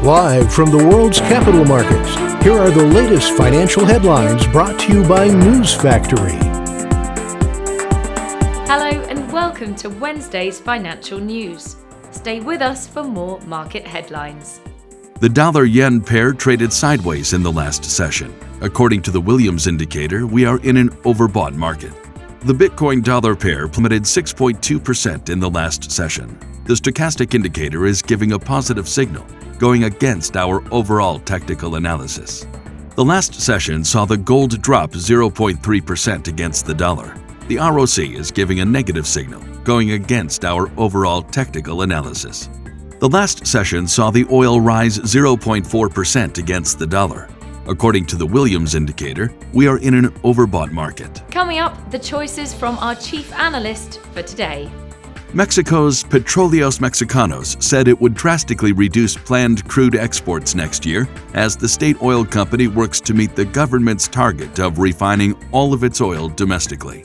Live from the world's capital markets, here are the latest financial headlines brought to you by News Factory. Hello and welcome to Wednesday's financial news. Stay with us for more market headlines. The dollar-yen pair traded sideways in the last session. According to the Williams indicator, we are in an overbought market. The Bitcoin-dollar pair plummeted 6.2% in the last session. The stochastic indicator is giving a positive signal, going against our overall technical analysis. The last session saw the gold drop 0.3% against the dollar. The ROC is giving a negative signal, going against our overall technical analysis. The last session saw the oil rise 0.4% against the dollar. According to the Williams indicator, we are in an overbought market. Coming up, the choices from our chief analyst for today. Mexico's Petróleos Mexicanos said it would drastically reduce planned crude exports next year as the state oil company works to meet the government's target of refining all of its oil domestically.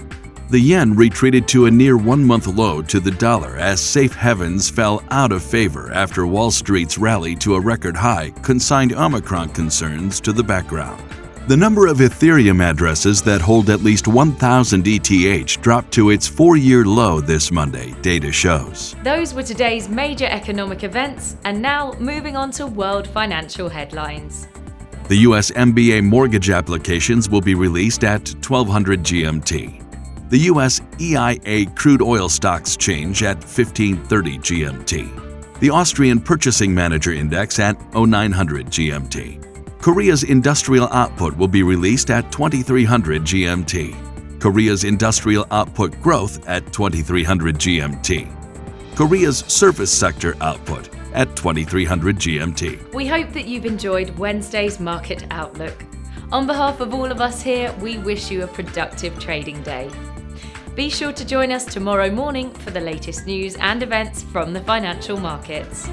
The yen retreated to a near one-month low to the dollar as safe havens fell out of favor after Wall Street's rally to a record high consigned Omicron concerns to the background. The number of Ethereum addresses that hold at least 1,000 ETH dropped to its 4-year low this Monday, data shows. Those were today's major economic events, and now moving on to world financial headlines. The U.S. MBA mortgage applications will be released at 1200 GMT. The U.S. EIA crude oil stocks change at 1530 GMT. The Austrian Purchasing Manager Index at 0900 GMT. Korea's industrial output will be released at 2300 GMT. Korea's industrial output growth at 2300 GMT. Korea's service sector output at 2300 GMT. We hope that you've enjoyed Wednesday's market outlook. On behalf of all of us here, we wish you a productive trading day. Be sure to join us tomorrow morning for the latest news and events from the financial markets.